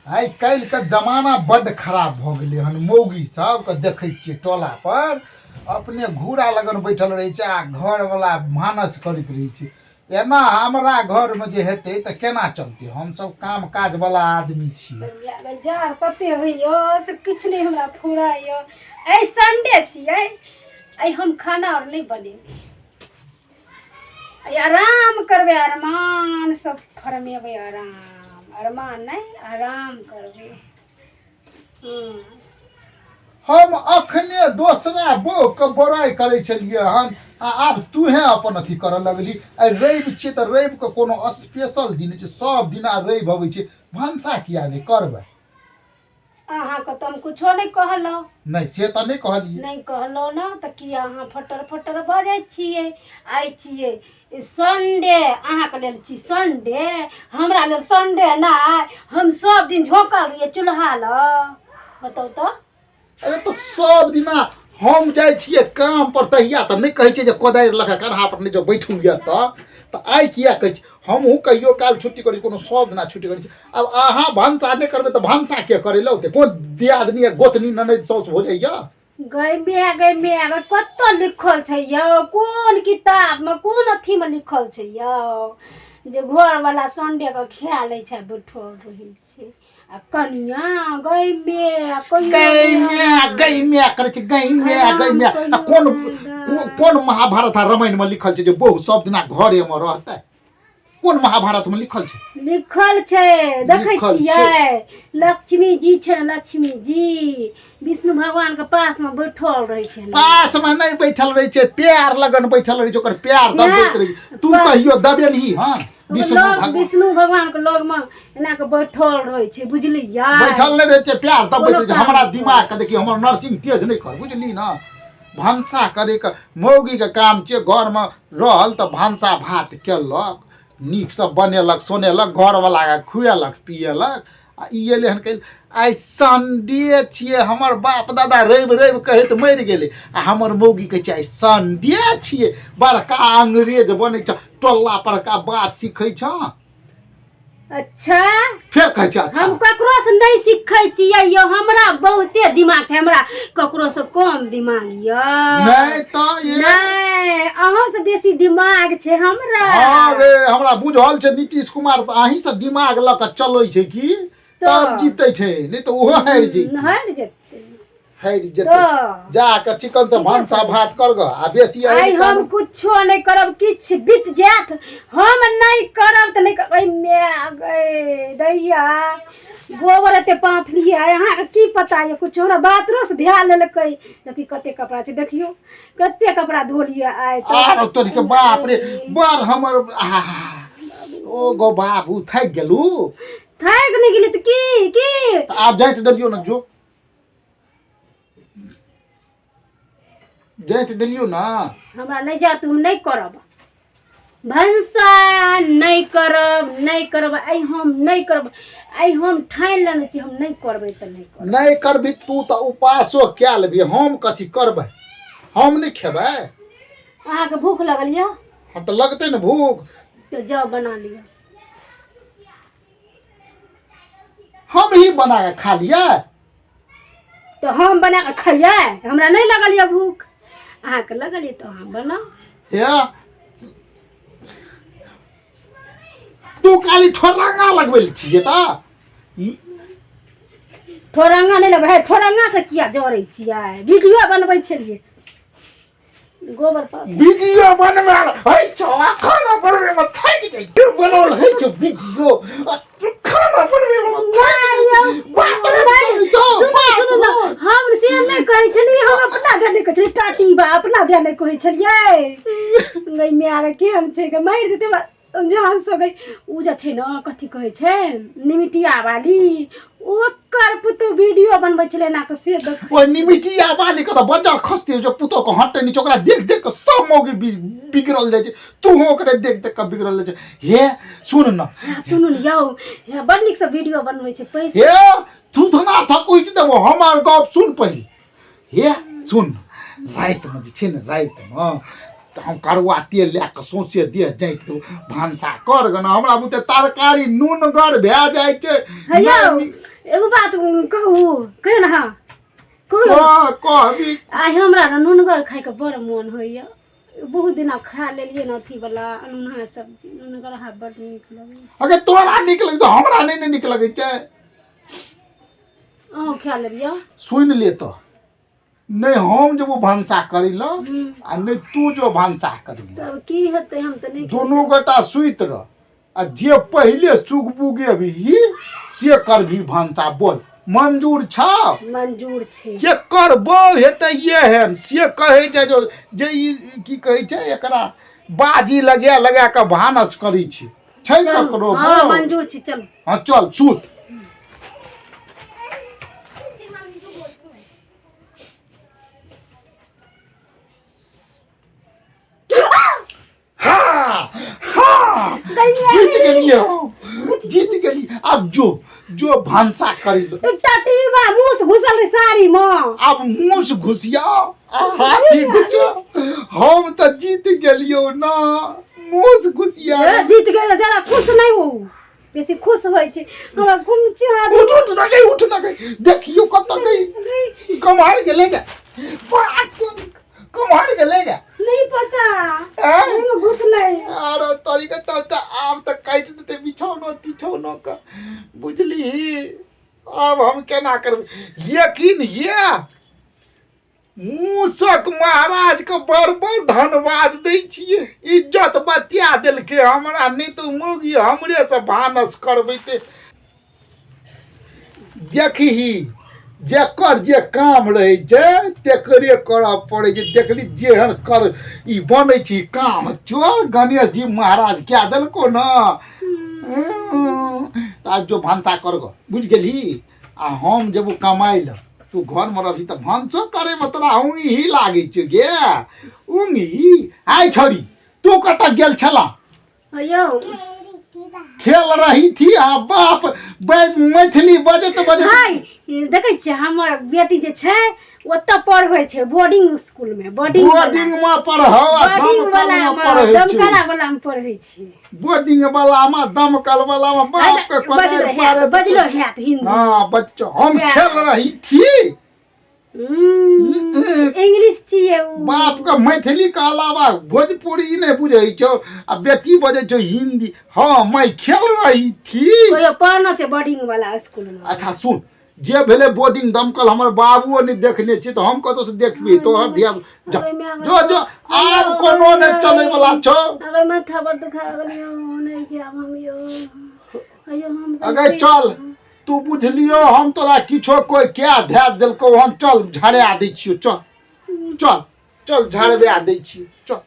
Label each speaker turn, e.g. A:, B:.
A: आइ काल्हि के जमाना बड्ड खराब भऽ गेलै हन। मौगी सबके देखै छियै टोला पर अपने घूरा लगन बैठल रहै छै आ घरवला भानस करैत रहै छै। एना हमरा घरमे जे हेतै तऽ केना चलतै? हमसब काम काज वाला आदमी छियै।
B: जार कते होइयो से किछु नहीं हमरा फुराइयो। आइ संडे छियै, आइ हम खाना और नहीं बनेबै। आइ आराम करबै, अरमान सब फरमेबै, अरमान नहीं आराम करबै।
A: हम अखने दोसरा बो के बड़ाई करै छलियै हन आ आब तूहे अपन अथी करऽ लगली। आइ रवि छियै तऽ रवि के कोनो स्पेशल दिन छै, सब दिना रवि अबै छै, भनसा किया नहीं करबै?
B: अहाँके तऽ हम कुछो नहीं कहलहुँ।
A: नहीं से तऽ नहीं कहलियै।
B: नहीं कहलहुँ ना तऽ किया अहाँ फटर फटर बजै छियै? आइ छियै संडे, अहाँके लेल छी संडे, हमरा लेल संडे नहीं। हम सब दिन झोंकल रहियै चूल्हा लग, बताउ तऽ।
A: अरे तो सब दिना हम जाइ छियै काम पर तहिया तऽ नहीं कहै छियै जे कोदारि लऽ कऽ कन्हा पर नहीं जो बैठू यऽ तऽ आइ किया कहै छी? हमहूँ कहियो काल छुट्टी करै छी, कोनो सब दिना छुट्टी करै छी। अब अहाँ भनसा नहीं करबै तऽ भनसा के करै लए औतै? कोन दियादनी गोतनी ननद साउस हो जाइया?
B: गै माय कतऽ लिखल छै यौ? कोन किताब में कोन अथी में लिखल छै यौ जे घर वाला संडे के खा लै छै बैठल रहै छै? आ कनिया गै
A: माय करै छै, गै माय। आ कोन महाभारत आ रामायण में लिखल छै जे बहु सब दिना घरे में रहतै? कोन महाभारत में लिखल छै?
B: लिखल छै, देखै छियै लक्ष्मी जी छै, लक्ष्मी जी विष्णु भगवान के पास में बैठल रहे छै।
A: पास में नहीं बैठल रहे छै, प्यार लगन बैठल रहे छै, ओकर प्यार दबैत रहे छै। तू कहियो दबेलही? हां,
B: विष्णु भगवान के लग में एना के बैठल रहे छै, बुझलियै?
A: बैठल नहीं रहे छै, प्यार दबैत रहे छै। हमरा दिमाग के देखियो, हमर नर्सिंग तेज नहीं कर, बुझली ना? भनसा करे के मौगी के काम छै, घर में रहल तऽ भनसा भात केलक, नीक से बनेलक सोनेलक, घर वाला के खुएलक पिएलक। आ ई एले हन कह आइ संडे छियै, हमर बाप दादा रवि रवि कहैत मरि गेलै आ हमर मौगी कहै छै आइ संडे छियै। बड़का अंग्रेज बनै छ, टोला परका बात सीखै छ।
B: अच्छा,
A: फेर कहै छै अच्छा।
B: हम ककरो से नहीं सीखै छियै यौ, हमरा बहुते दिमाग छै, हमरा ककरो से कम दिमाग यौ।
A: नहीं तो ये
B: नहीं, अहाँ से बेसी दिमाग छै हमरा।
A: अरे हमरा बुझल छै नीतीश कुमार तऽ अहीं से दिमाग लऽ कऽ चलै छै की? तब जीतै छै, नहीं तो ओहो हारि जेतै।
B: हारि जेतै,
A: हारि जेतै। जाके चिकन से भनसा भात कर ग आ बेसी
B: आइ हम कुछो नहीं करब, किछ बीत जात हम नहीं करब तऽ नहीं करब। माय दैया गोबर एते पाथलिए, अहाँ के की पता ये? कुछ हमरा बातरो से ध्यान लेलकै। देखी कते कपड़ा छै, देखियो कते कपड़ा धोलिए आइ
A: आरो तोरी के बाप रे बड़ हमर ओ गो बाबू थक गेलू।
B: थक नहीं गेली तऽ की
A: आब जाइत देलियो ना, जो जाइत देलियो ना।
B: हमरा नहीं जा, तुम नहीं करब भनसा, नहीं करब आइ हम नहीं करब। आइ हम ठानि लेने छी, हम नहीं करबै तऽ नहीं करब।
A: नहीं करबी तू तऽ उपासो क्या लेबी, हम कथी करबै? हम नहीं खेबै?
B: अहाँ के भूख लगल यऽ?
A: हाँ तो लगते ना भूख,
B: तो जाओ बना लिया।
A: हम ही बना के खा लिया
B: तो हम बना के खाइए? हमरा नहीं लगल यऽ भूख, अहाँ के लगल यऽ तो अहाँ बनाओ।
A: या तू काली ठोरंगा लगबै छियै ता?
B: ठोरंगा नहीं लगबै, ठोरंगा से किया जोड़ै छियै? वीडियो बनबै छलिए, गोबर पर
A: वीडियो बनबै है छौ, खाना बनबै में थक जाइ तू। बनल है छौ वीडियो, खाना बनबै में
B: हम से नहीं कहै छलिए, हम अपना ध्यान नहीं कहै छलिए, टाटी बा अपना ध्यान नहीं कहै छलिए। गई माय केहन छै, मारि देते जान से गई। उ जे छै ना कथी कहै छै निमिटिया वाली, ओकर पुतो वीडियो बनबै छले ना के से देख।
A: ओ निमिटिया वाली के त बजार खसते जो पुतो को हटे नीचे, ओकरा देख देख के सब मौगी बिगड़ल जाय छै। तू ओकरे देख देख के बिगड़ल जाय छै। हे सुन न,
B: सुनू न यौ, बड़ नीक से वीडियो बनबै छै पैसा।
A: हे तू धना थकुइ छै देबो, हमर गप सुन पहिले। हे सुन, रात में जे छै ने, रात में तऽ हम करुआ तेल लए कऽ सौंसे देह जाइत भानसा कर गऽ ना हमरा बुते तरकारी नूनगर भए जाइ छै
B: हैया एगो बात कहू कहियो ना हाँ कहू
A: कहबी
B: आइ हमरा ना नूनगर खाइके बड़ मोन होइए बहुत दिन आब खा लेलियै ना अथी वाला अनूना सब्जी नूनगर हा बड़ नीक लगै छै
A: अगर तोरा नीक लगै तऽ हमरा नहि नीक लगै छै
B: अहूँ खा लेबियै
A: सुनि ले तो नहीं हम जब भानसा करी लो आ नहीं तू जो भानसा करी लो
B: तब की हेतै हम तऽ नहीं
A: दोनों गोटा सुइत रह आ जे पहले सुख बुगेबी से करभी भानसा बोल मंजूर छौ
B: मंजूर छै
A: के कर बौ हेतै ये हेन से कहै छै जो जे ई की कहै छै एकरा बाजी लगा के भानस करै छै ककरो
B: हाँ
A: बौ?
B: मंजूर छै चल
A: हाँ चल सुत जीत गेलिए जीत गेली अब जो भानसा करी लो
B: टटीबा मुस घुसल रे साड़ी में
A: अब मुंह घुसिया हाथी घुसिया हम तो जीत गेलियो ना मुंह घुसिया
B: जीत गेल ज्यादा खुश नहीं हो बेसी खुश होय छै हमरा घुमचे हाथ
A: उठ ना गई देखियो कत गई कमार गेले गे कमार गेले गे
B: नहीं पता
A: हैं?
B: नहीं घुस नहीं
A: अरे तरीका तब आब तक काट देते बिछौनो का बुझली अब हम केना करब लेकिन ये मूसक महाराज के बड़ धन्यवाद दै छियै इज्जत बतिया देलकै हमरा नहीं तो मौगी हमरे से भानस करबैते देखही जेकर जे काम रहे छै तेकरे करऽ पड़े छै देखली जेहन कर ई बनै छै काम चोर गणेश जी महाराज क्या देलको ना आज जो भानसा कर गो बुझ गेली आ हम जब कमाई ल तू घर में रही तो भानसो करे में तोरा उंगी ही लागे छै गे उंगी आइ छोरी तू कत गेल छला
B: अयो
A: खेल रही थी आ बाप मैथिली बजत
B: हाय देखै छियै हमर बेटी जे छै ओतऽ पढ़ै छै बोर्डिंग स्कूल में बोर्डिंग
A: में पढ़ौ
B: बोर्डिंग वाला में दमकला वाला में पढ़ै छी
A: बोर्डिंग वाला में दमकल वाला में बाप के कोदारि मारे
B: बजलो हैत हिंदी
A: हां बच्चो हम खेल रही थी
B: इंग्लिश छियै
A: बाप के मैथिली के अलावा भोजपुरी नहीं बुझै छौ आ बेटी बजै छौ हिंदी हाँ मैं खेल रही थी
B: ओयो पढ़ना छै बोर्डिंग वाला स्कूल में
A: अच्छा सुन जे भेले बोर्डिंग दमकल हमर बाबुओ नहीं देखने छी तो हम कतो से देखबी तो हर ध्यान जो आब कोनो नहीं चले वाला छौ
B: अरे माथा पर दुखा गेलियो नहीं जाब हम यो अयो हम
A: अगे चल तू बुझलियो हम तोरा किछो कोई क्या ध्या देलको हम चल झाड़े दै छियो चल झाड़बे दै छियो चल